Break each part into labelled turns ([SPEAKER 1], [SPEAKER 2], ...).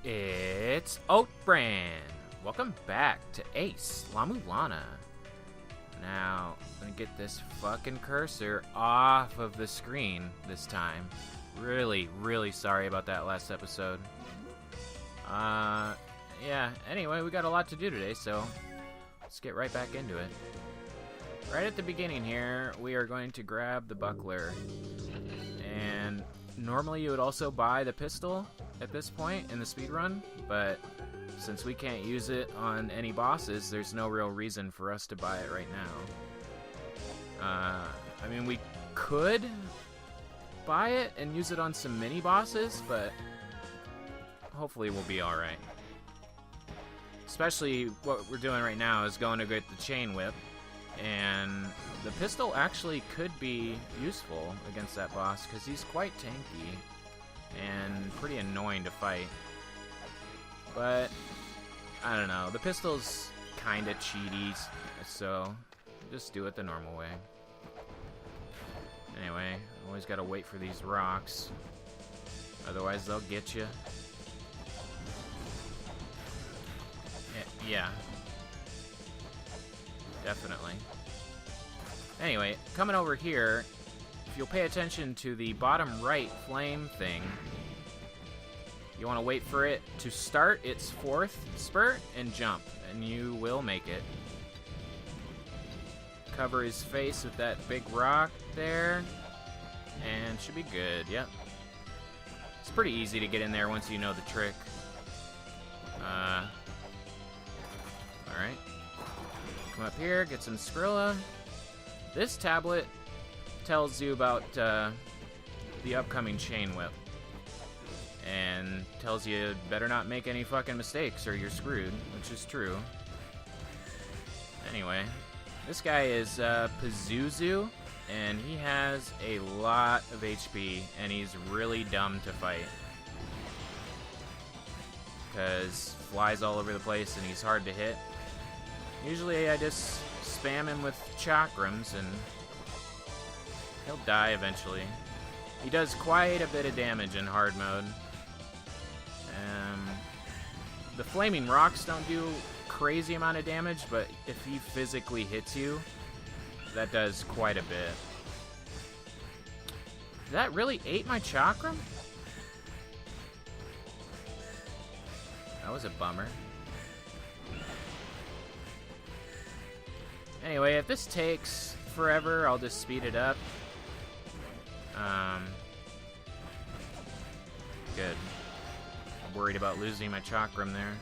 [SPEAKER 1] It's OatBran. Welcome back to ACE, La-Mulana. Now, I'm gonna get this fucking cursor off of the screen this time. Really sorry about that last episode. Yeah, anyway, we got a lot to do today, so let's get right back into it. Right at the beginning here, we are going to grab the buckler. And normally you would also buy the pistol at this point in the speedrun, but since we can't use it on any bosses, there's no real reason for us to buy it right now. I mean, we could buy it and use it on some mini bosses, but hopefully we'll be alright. Especially what we're doing right now is going to get the chain whip, and the pistol actually could be useful against that boss because he's quite tanky and pretty annoying to fight. But I don't know, the pistol's kinda cheaty, so just do it the normal way. Anyway, always gotta wait for these rocks, otherwise they'll get you. Yeah, definitely. Anyway, coming over here, if you'll pay attention to the bottom right flame thing, you want to wait for it to start its fourth spurt and jump, and you will make it. Cover his face with that big rock there, and should be good. Yep. It's pretty easy to get in there once you know the trick. Alright. Come up here, get some Skrilla. This tablet tells you about the upcoming chain whip. And tells you better not make any fucking mistakes or you're screwed, which is true. Anyway, this guy is Pazuzu, and he has a lot of HP, and he's really dumb to fight. Because flies all over the place and he's hard to hit. Usually I just spam him with chakrams and he'll die eventually. He does quite a bit of damage in hard mode. The flaming rocks don't do crazy amount of damage, but if he physically hits you, that does quite a bit. That really ate my chakram? That was a bummer. Anyway, if this takes forever, I'll just speed it up. Good. I'm worried about losing my chakram there.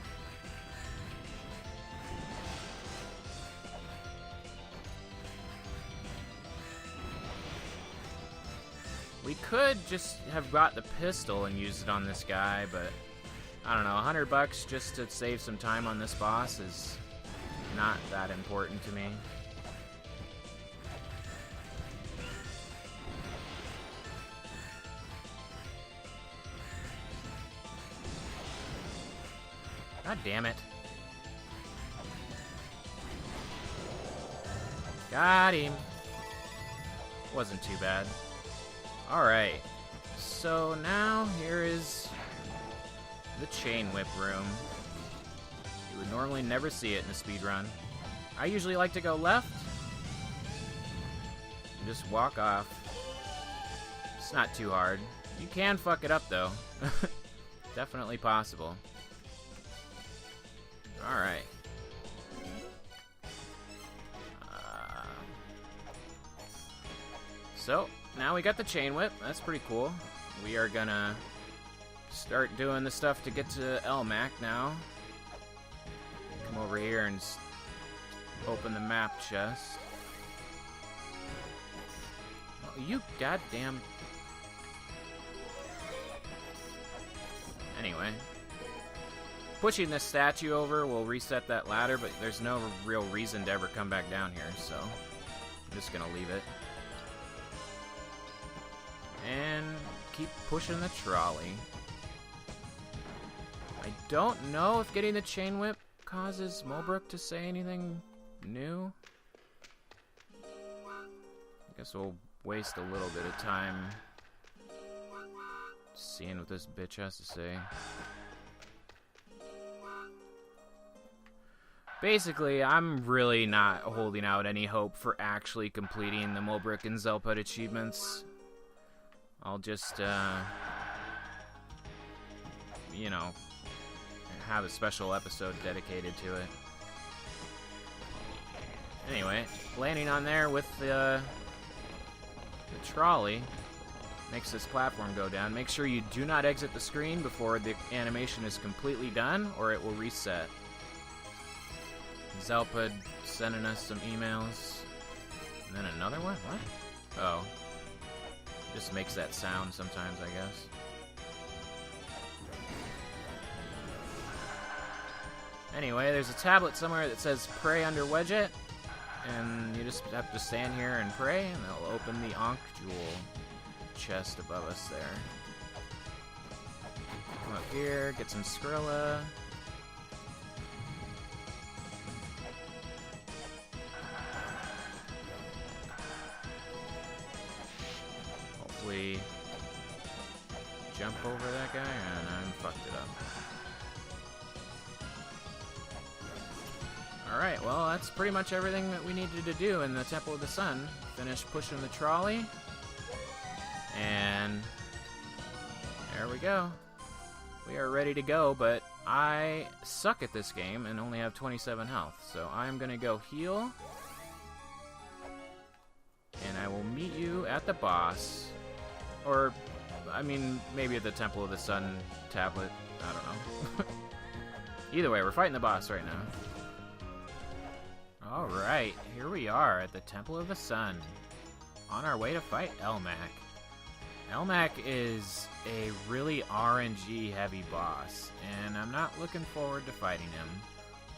[SPEAKER 1] We could just have got the pistol and used it on this guy, but I don't know, $100 just to save some time on this boss is not that important to me. God damn it. Got him. Wasn't too bad. Alright. So now here is the chain whip room. You would normally never see it in a speedrun. I usually like to go left and just walk off. It's not too hard. You can fuck it up though. Definitely possible. Alright. So, now we got the chain whip. That's pretty cool. We are gonna start doing the stuff to get to Elmac now. Come over here and open the map chest. Oh, you goddamn... Anyway. Pushing this statue over will reset that ladder, but there's no real reason to ever come back down here, so I'm just gonna leave it. And keep pushing the trolley. I don't know if getting the chain whip causes Mulbrook to say anything new. I guess we'll waste a little bit of time seeing what this bitch has to say. Basically, I'm really not holding out any hope for actually completing the Mulbrick and Zelput achievements. I'll just, you know, have a special episode dedicated to it. Anyway, landing on there with the trolley makes this platform go down. Make sure you do not exit the screen before the animation is completely done, or it will reset. Zelpud sending us some emails. And then another one? What? Oh. Just makes that sound sometimes, I guess. Anyway, there's a tablet somewhere that says pray under Wedget. And you just have to stand here and pray, and they'll open the Ankh Jewel chest above us there. Come up here, get some Skrilla. Hopefully jump over that guy, and I fucked it up. Alright, well, that's pretty much everything that we needed to do in the Temple of the Sun. Finish pushing the trolley. And there we go. We are ready to go, but I suck at this game and only have 27 health. So I'm going to go heal. And I will meet you at the boss. Or, I mean, maybe at the Temple of the Sun tablet. I don't know. Either way, we're fighting the boss right now. Alright, here we are at the Temple of the Sun, on our way to fight Elmac. Elmac is a really RNG heavy boss, and I'm not looking forward to fighting him.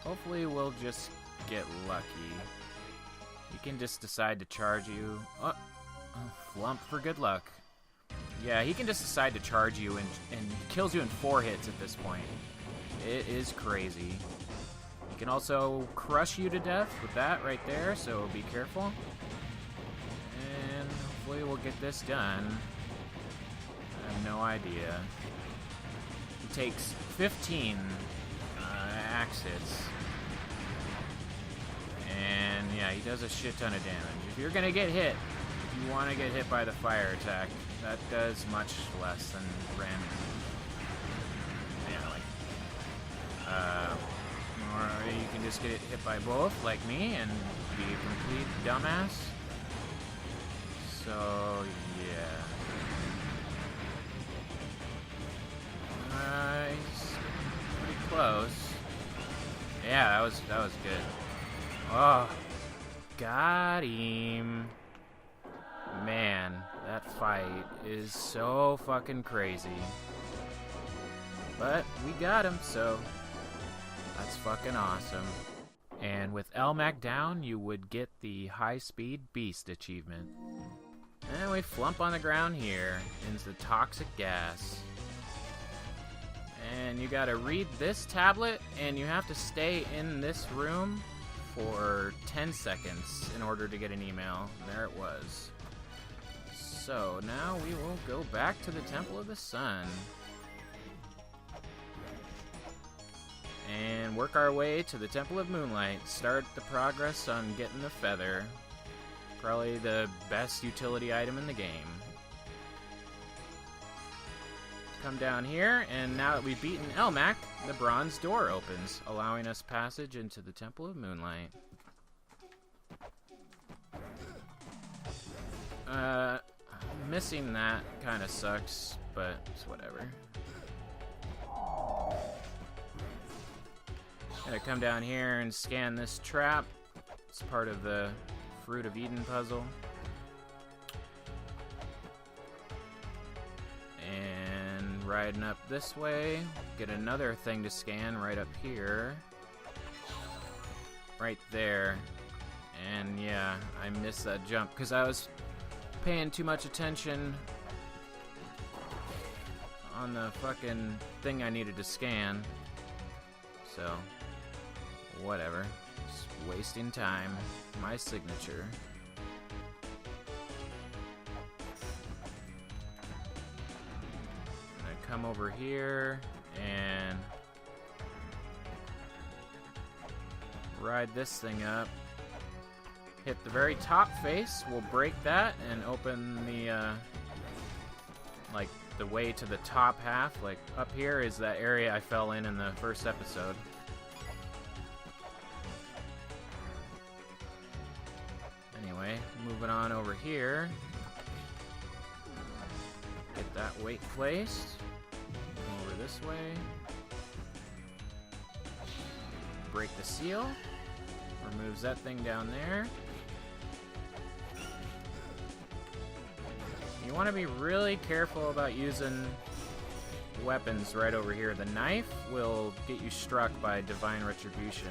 [SPEAKER 1] Hopefully we'll just get lucky. He can just decide to charge you. Oh, flump for good luck. Yeah, he can just decide to charge you and kills you in 4 hits at this point. It is crazy. He can also crush you to death with that right there, so be careful. And hopefully we'll get this done. I have no idea. He takes 15 axe hits. And yeah, he does a shit ton of damage. If you're gonna get hit, if you want to get hit by the fire attack, that does much less than random. Yeah, like, or you can just get hit by both, like me, and be a complete dumbass. So, yeah. He's pretty close. Yeah, that was good. Oh, got him. Man, that fight is so fucking crazy. But we got him, so that's fucking awesome. And with Elmac down, you would get the high-speed beast achievement. And we flump on the ground here into the toxic gas. And you gotta read this tablet, and you have to stay in this room for 10 seconds in order to get an email. There it was. So now we will go back to the Temple of the Sun. And work our way to the Temple of Moonlight. Start the progress on getting the feather. Probably the best utility item in the game. Come down here, and now that we've beaten Elmac, the bronze door opens, allowing us passage into the Temple of Moonlight. Missing that kind of sucks, but it's whatever. Gotta come down here and scan this trap. It's part of the Fruit of Eden puzzle. And riding up this way, get another thing to scan right up here. Right there. And yeah, I missed that jump because I was paying too much attention on the fucking thing I needed to scan. So, whatever. Just wasting time. My signature. I'm gonna come over here and ride this thing up. Hit the very top face. We'll break that and open the, like, the way to the top half. Like, up here is that area I fell in the first episode. Anyway, moving on over here. Get that weight placed. Over this way. Break the seal. Removes that thing down there. You want to be really careful about using weapons right over here. The knife will get you struck by divine retribution.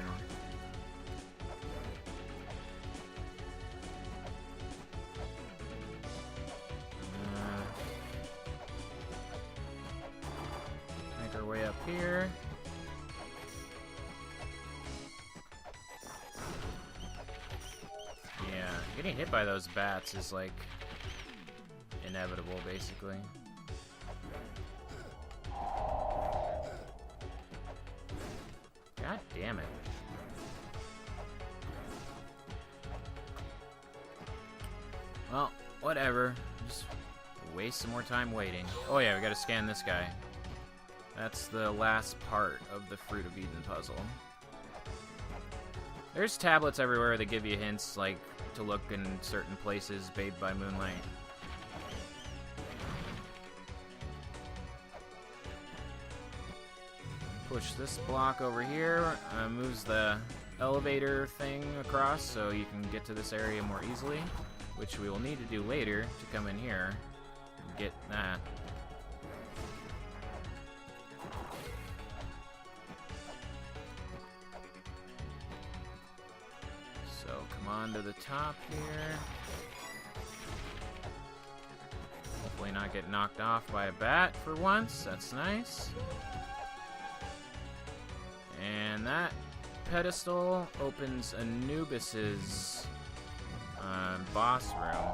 [SPEAKER 1] Make our way up here. Yeah, getting hit by those bats is like inevitable, basically. God damn it. Well, whatever. Just waste some more time waiting. Oh yeah, we gotta scan this guy. That's the last part of the Fruit of Eden puzzle. There's tablets everywhere that give you hints, like, to look in certain places bathed by moonlight. Push this block over here, moves the elevator thing across so you can get to this area more easily, which we will need to do later to come in here and get that. So come on to the top here. Hopefully not get knocked off by a bat for once, that's nice. And that pedestal opens Anubis's boss room.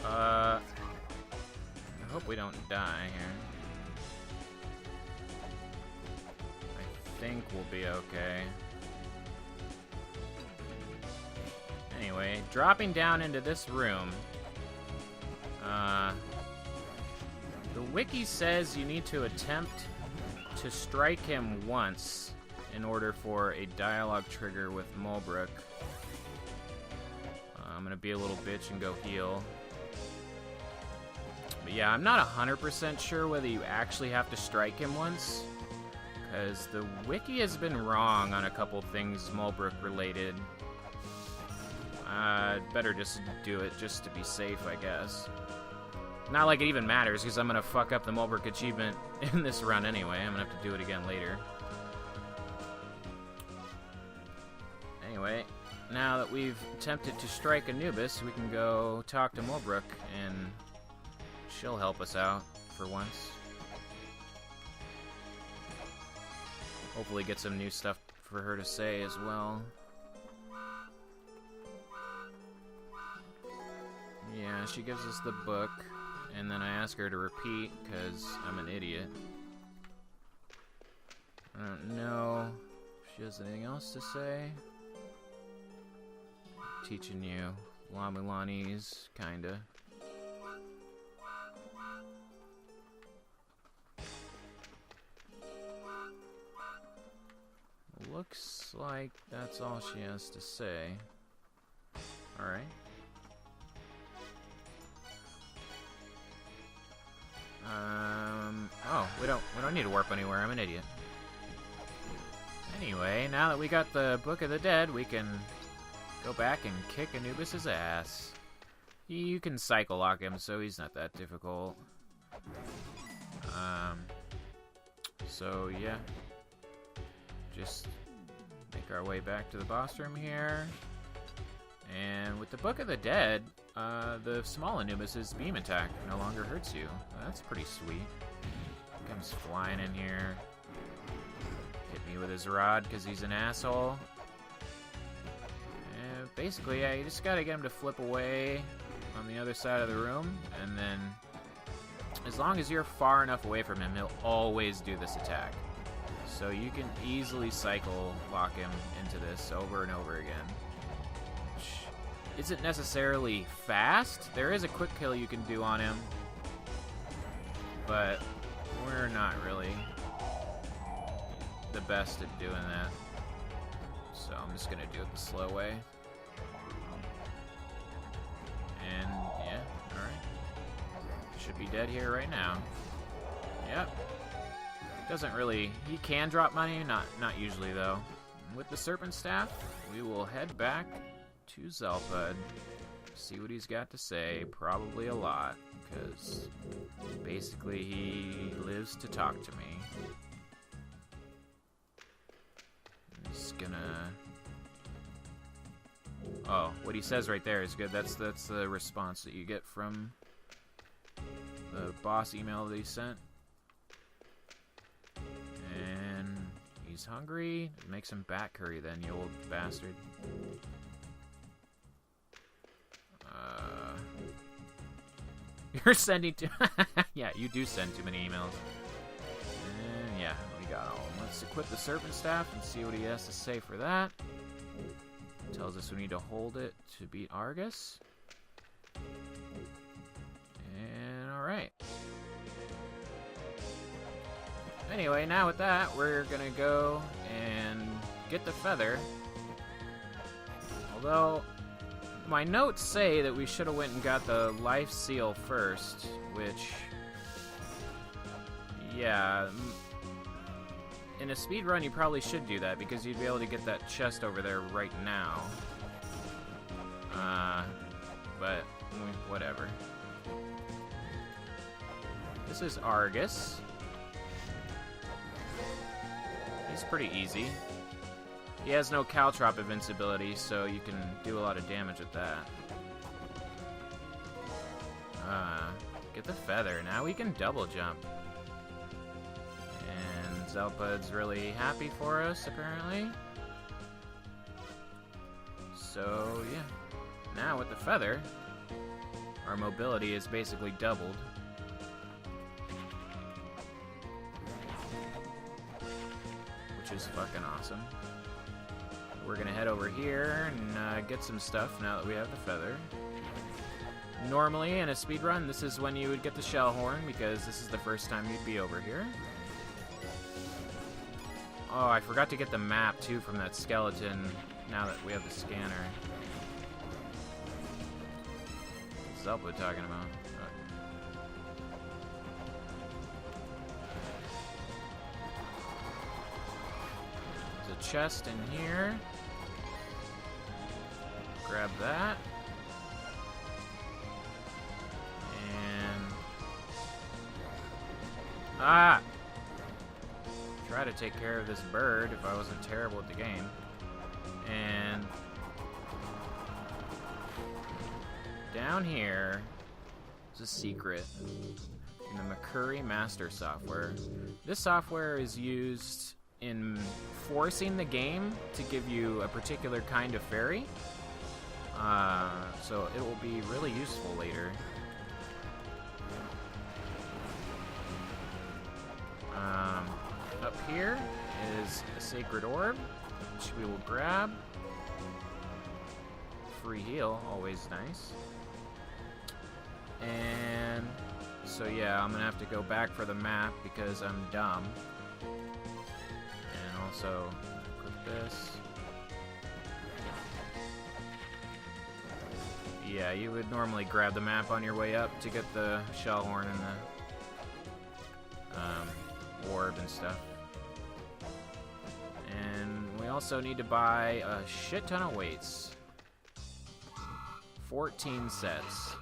[SPEAKER 1] I hope we don't die here. I think we'll be okay. Anyway, dropping down into this room. The wiki says you need to attempt to strike him once in order for a dialogue trigger with Mulbrook. I'm gonna be a little bitch and go heal. But yeah, I'm not 100% sure whether you actually have to strike him once, because the wiki has been wrong on a couple things Mulbrook related. Better just do it just to be safe, I guess. Not like it even matters, because I'm gonna fuck up the Mulbrook achievement in this run anyway. I'm gonna have to do it again later. Anyway, now that we've attempted to strike Anubis, we can go talk to Mulbrook, and she'll help us out for once. Hopefully get some new stuff for her to say as well. Yeah, she gives us the book, and then I ask her to repeat, because I'm an idiot. I don't know if she has anything else to say. Teaching you La-Mulanese, kinda. Looks like that's all she has to say. Alright. Oh, we don't need to warp anywhere. I'm an idiot. Anyway, now that we got the Book of the Dead, we can go back and kick Anubis's ass. You can cycle lock him, so he's not that difficult. So yeah, just make our way back to the boss room here. And with the Book of the Dead, the small Anubis's beam attack no longer hurts you. That's pretty sweet. Comes flying in here. Hit me with his rod because he's an asshole. And basically, yeah, you just gotta get him to flip away on the other side of the room, and then as long as you're far enough away from him, he'll always do this attack. So you can easily cycle lock him into this over and over again. Which isn't necessarily fast. There is a quick kill you can do on him, but we're not really the best at doing that. So I'm just gonna do it the slow way. And yeah, alright. Should be dead here right now. Yep. Doesn't really... He can drop money, not usually though. With the Serpent Staff, we will head back to Zelpud. See what he's got to say. Probably a lot, because basically he lives to talk to me. He's gonna... Oh, what he says right there is good. That's the response that you get from the boss email that he sent. And he's hungry. Make some bat curry then, you old bastard. You're sending too... Yeah, you do send too many emails. And yeah, we got all of them. Let's equip the Serpent Staff and see what he has to say for that. Tells us we need to hold it to beat Argus. And alright. Anyway, now with that, we're gonna go and get the feather. Although, my notes say that we should have went and got the life seal first, which... Yeah... In a speed run, you probably should do that, because you'd be able to get that chest over there right now. But, whatever. This is Argus. He's pretty easy. He has no Caltrop invincibility, so you can do a lot of damage with that. Get the feather. Now we can double jump. Zelpud's really happy for us, apparently. So, yeah. Now, with the feather, our mobility is basically doubled. Which is fucking awesome. We're gonna head over here and get some stuff now that we have the feather. Normally, in a speedrun, this is when you would get the shell horn, because this is the first time you'd be over here. Oh, I forgot to get the map, too, from that skeleton, now that we have the scanner. What's Zelpud talking about? There's a chest in here. Grab that. And... Ah! Try to take care of this bird if I wasn't terrible at the game. And down here is a secret in the McCurry Master software. This software is used in forcing the game to give you a particular kind of fairy. So it will be really useful later. Up here is a sacred orb, which we will grab. Free heal, always nice. And so yeah, I'm gonna have to go back for the map because I'm dumb. And also equip this. Yeah, you would normally grab the map on your way up to get the shell horn and the orb and stuff. And we also need to buy a shit ton of weights. 14 sets.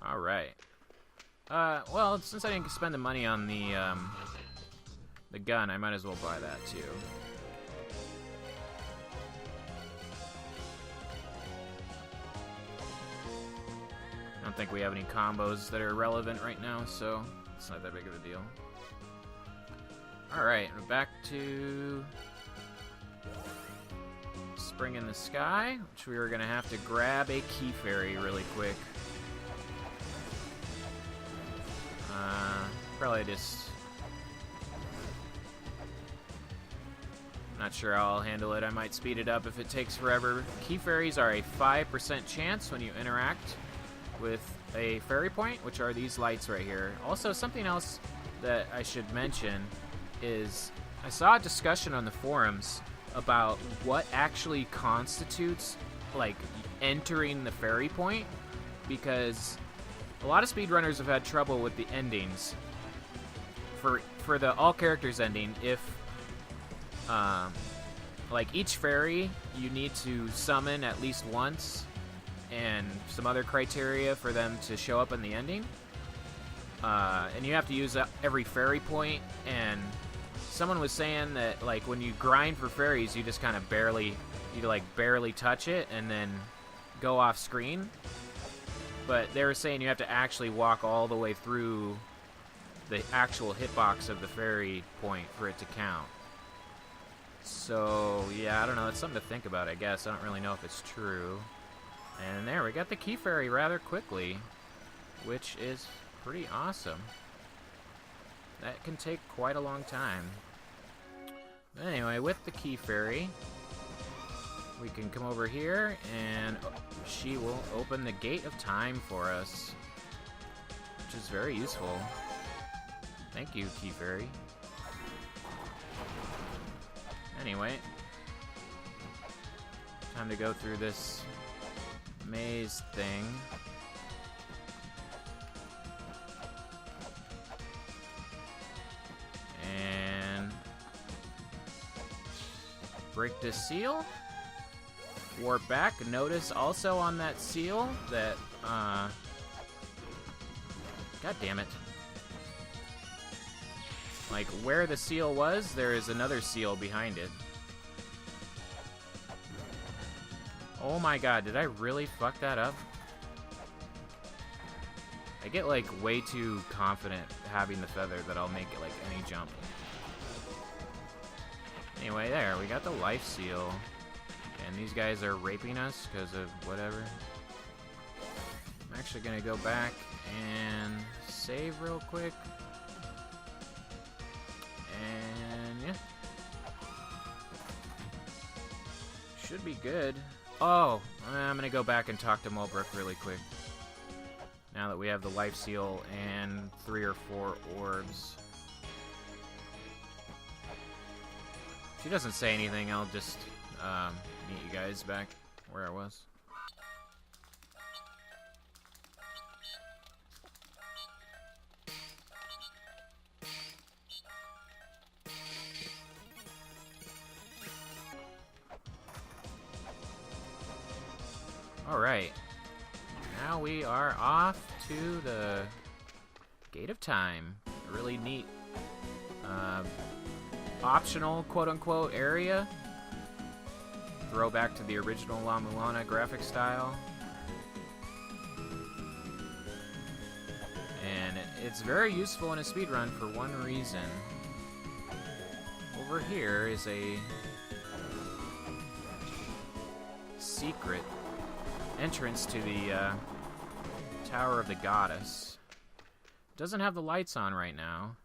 [SPEAKER 1] Alright. Well, since I didn't spend the money on the gun, I might as well buy that too. I don't think we have any combos that are relevant right now, so it's not that big of a deal. Alright, we're back to Spring in the Sky, which we were going to have to grab a key fairy really quick. Probably just... Not sure how I'll handle it. I might speed it up if it takes forever. Key fairies are a 5% chance when you interact with a fairy point, which are these lights right here. Also, something else that I should mention is I saw a discussion on the forums about what actually constitutes, like, entering the fairy point, because a lot of speedrunners have had trouble with the endings. For the all characters ending, if like each fairy you need to summon at least once, and some other criteria for them to show up in the ending, and you have to use every fairy point. And someone was saying that, like, when you grind for fairies, you just kind of barely touch it and then go off screen. But they were saying you have to actually walk all the way through the actual hitbox of the fairy point for it to count. So, yeah, I don't know. It's something to think about, I guess. I don't really know if it's true. And there, we got the key fairy rather quickly, which is pretty awesome. That can take quite a long time. But anyway, with the key fairy, we can come over here, and she will open the gate of time for us, which is very useful. Thank you, key fairy. Anyway, time to go through this maze thing. And break this seal. Warp back. Notice also on that seal that, God damn it. Like, where the seal was, there is another seal behind it. Oh my god, did I really fuck that up? I get, like, way too confident having the feather that I'll make it, like, any jump. Anyway, there, we got the life seal. And these guys are raping us because of whatever. I'm actually gonna go back and save real quick. And yeah. Should be good. Oh, I'm gonna go back and talk to Mulbrook really quick. Now that we have the life seal and 3 or 4 orbs. If she doesn't say anything, I'll just meet you guys back where I was. Alright. Now we are off to the Gate of Time. A really neat, optional, quote-unquote, area. Throwback to the original La-Mulana graphic style. And it's very useful in a speedrun for one reason. Over here is a secret entrance to the Tower of the Goddess. Doesn't have the lights on right now,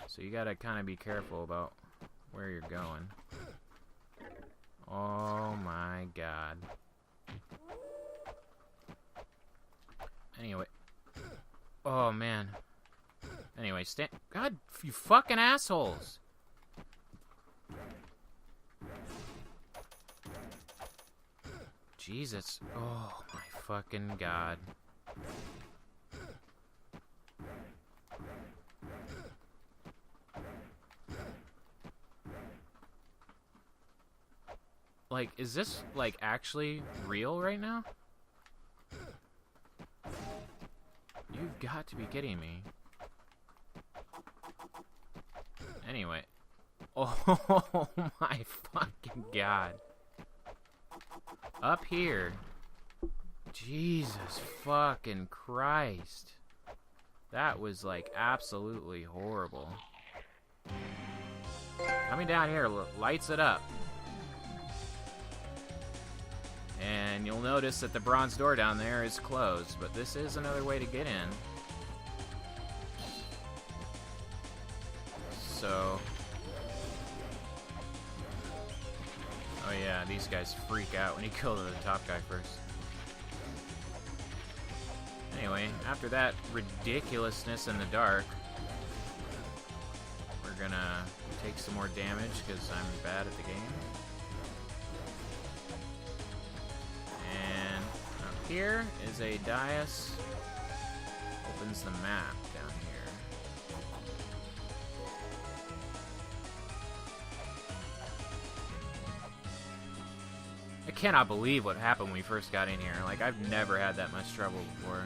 [SPEAKER 1] so you gotta kind of be careful about where you're going. Oh my god. Anyway. Oh man. Anyway, God, you fucking assholes! Jesus. Oh my fucking god. Like, is this, like, actually real right now? You've got to be kidding me. Anyway. Oh my fucking god. Up here. Jesus fucking Christ. That was, like, absolutely horrible. Coming down here lights it up. And you'll notice that the bronze door down there is closed, but this is another way to get in. so... Oh yeah, these guys freak out when you kill the top guy first. Anyway, after that ridiculousness in the dark, we're gonna take some more damage because I'm bad at the game. And up here is a dais. Opens the map down here. I cannot believe what happened when we first got in here. Like, I've never had that much trouble before.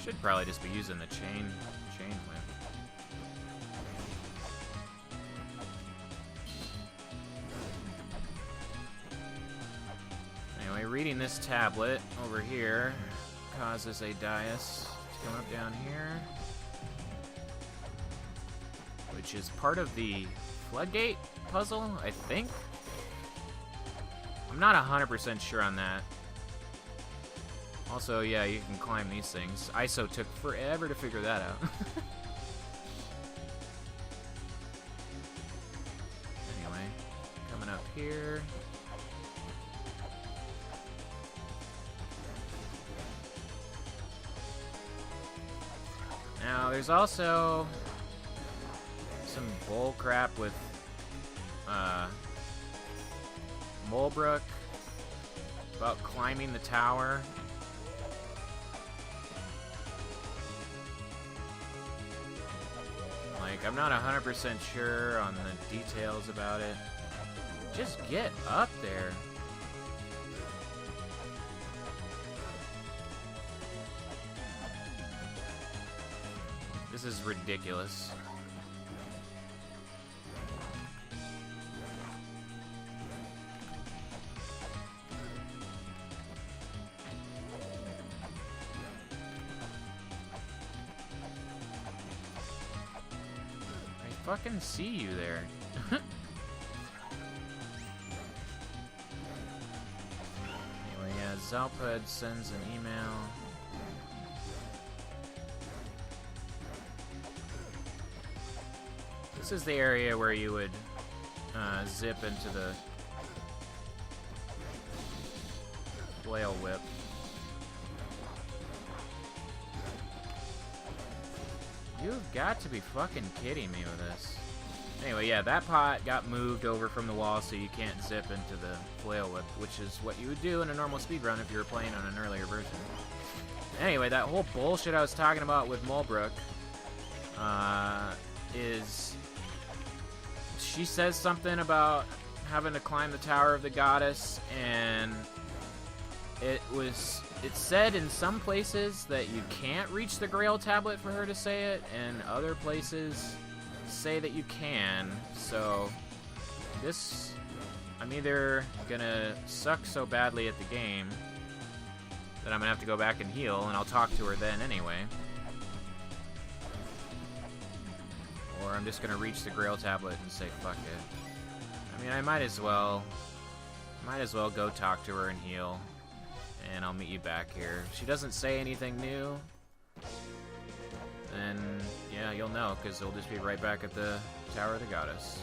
[SPEAKER 1] Should probably just be using the chain whip. Anyway, reading this tablet over here causes a dais to come up down here, which is part of the floodgate puzzle, I think. I'm not 100% sure on that. Also, yeah, you can climb these things. ISO took forever to figure that out. Anyway, coming up here. Now, there's also some bull crap with Mulbrook about climbing the tower. Like, I'm not 100% sure on the details about it. Just get up there. This is ridiculous. I fucking see you there. Anyway, yeah, Zalpud sends an email. This is the area where you would zip into the flail whip. You've got to be fucking kidding me with this. Anyway, yeah, that pot got moved over from the wall so you can't zip into the flail whip, which is what you would do in a normal speedrun if you were playing on an earlier version. Anyway, that whole bullshit I was talking about with Mulbrook is... She says something about having to climb the Tower of the Goddess, and it said in some places that you can't reach the Grail tablet for her to say it, and other places say that you can. So this, I'm either gonna suck so badly at the game that I'm gonna have to go back and heal, and I'll talk to her then anyway, or I'm just gonna reach the Grail tablet and say fuck it. I mean, I might as well go talk to her and heal, and I'll meet you back here. If she doesn't say anything new, then yeah, you'll know, because it'll just be right back at the Tower of the Goddess.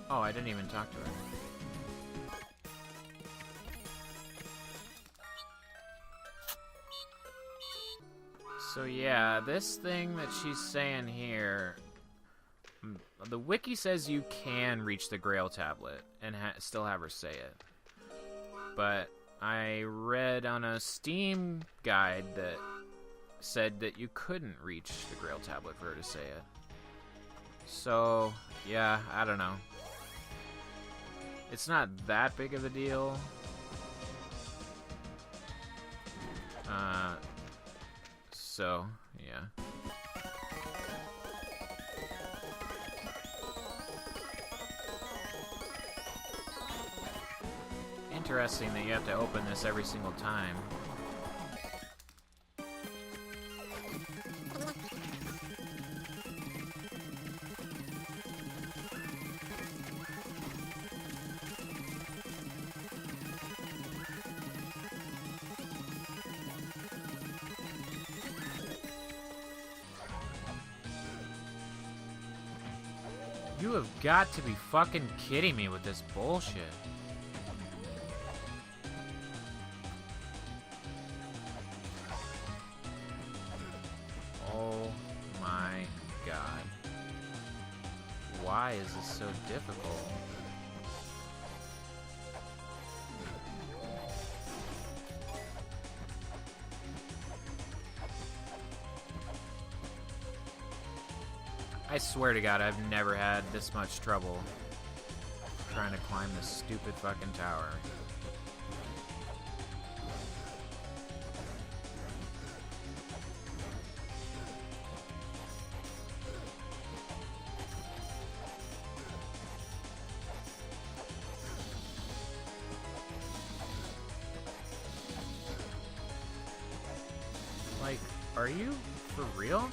[SPEAKER 1] Oh, I didn't even talk to her. So yeah, this thing that she's saying here, the wiki says you can reach the Grail tablet and still have her say it. But I read on a Steam guide that said that you couldn't reach the Grail tablet for her to say it. So yeah, I don't know. It's not that big of a deal. So, yeah. Interesting that you have to open this every single time. You have got to be fucking kidding me with this bullshit. Oh my god. Why is this so difficult? I swear to God, I've never had this much trouble trying to climb this stupid fucking tower. Like, are you for real?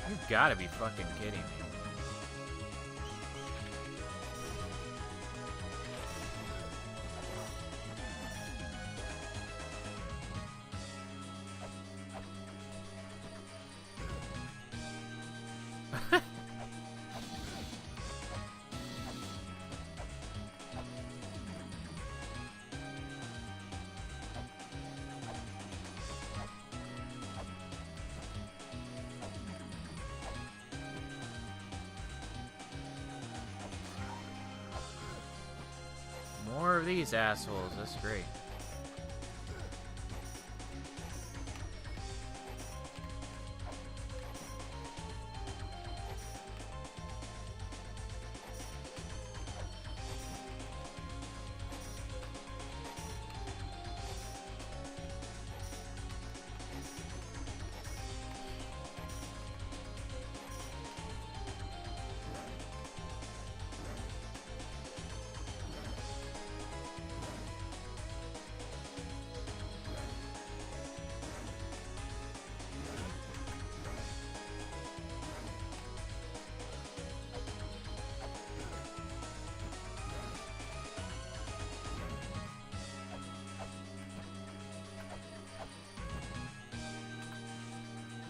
[SPEAKER 1] You gotta be fucking kidding me. More of these assholes, that's great.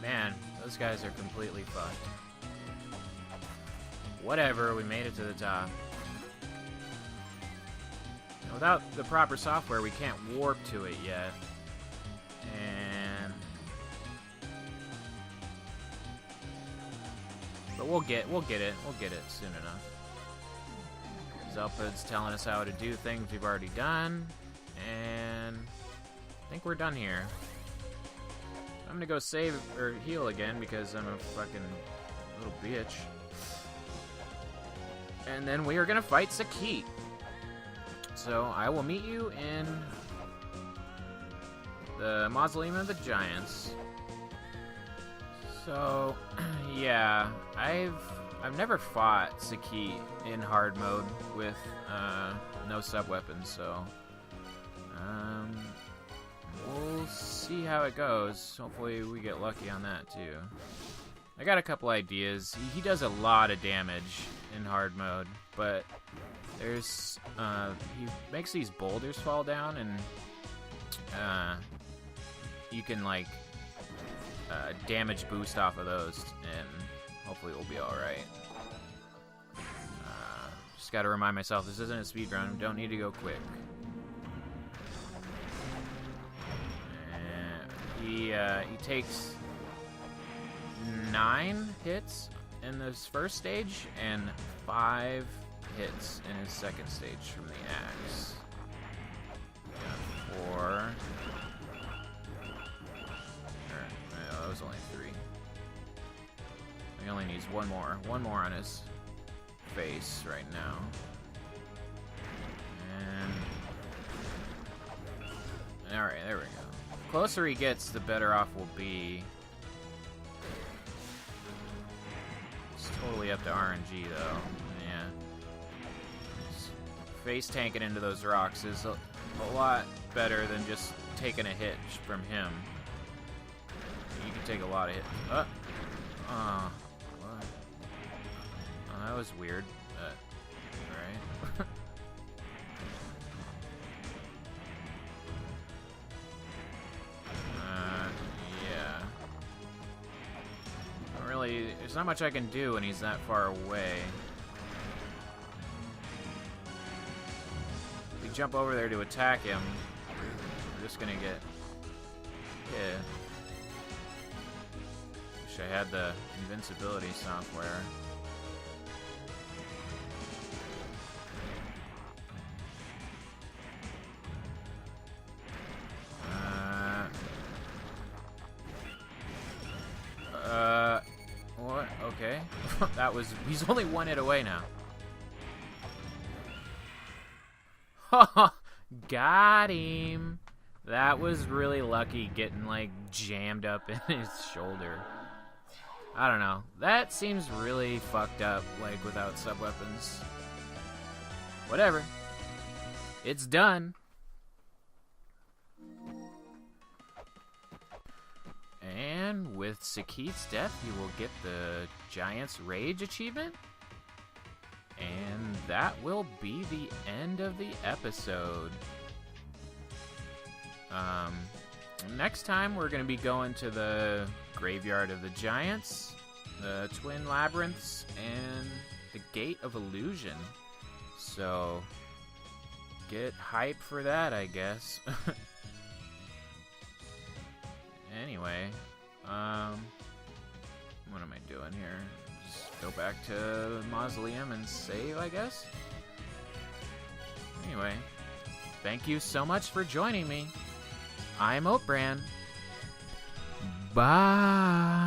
[SPEAKER 1] Man, those guys are completely fucked. Whatever, we made it to the top. Without the proper software, we can't warp to it yet. But we'll get it. We'll get it soon enough. Zelpud's telling us how to do things we've already done, and I think we're done here. I'm gonna go save or heal again because I'm a fucking little bitch. And then we are gonna fight Sakit. So I will meet you in the Mausoleum of the Giants. So yeah, I've never fought Sakit in hard mode with no sub-weapons, so we'll see how it goes. Hopefully we get lucky on that too. I got a couple ideas. He does a lot of damage in hard mode, but there's he makes these boulders fall down, and you can like damage boost off of those, and hopefully we'll be alright. Just gotta remind myself, this isn't a speedrun, don't need to go quick. He takes 9 hits in this first stage, and 5 hits in his second stage from the axe. Got 4. No, that was only 3. He only needs one more on his face right now. And alright, there we go. The closer he gets, the better off we'll be. It's totally up to RNG though. Yeah. Face tanking into those rocks is a lot better than just taking a hit from him. You can take a lot of hits. What? Oh, that was weird. Alright. There's not much I can do when he's that far away. If we jump over there to attack him, we're just gonna get hit. Wish I had the invincibility software. What? Okay. That was... He's only one hit away now. Got him. That was really lucky getting, like, jammed up in his shoulder. I don't know. That seems really fucked up, like, without sub-weapons. Whatever. It's done. And with Sakit's death, you will get the Giant's Rage achievement. And that will be the end of the episode. Next time, we're going to be going to the Graveyard of the Giants, the Twin Labyrinths, and the Gate of Illusion. So, get hype for that, I guess. Anyway, what am I doing here? Just go back to the Mausoleum and save, I guess? Anyway, thank you so much for joining me. I'm OatBran. Bye!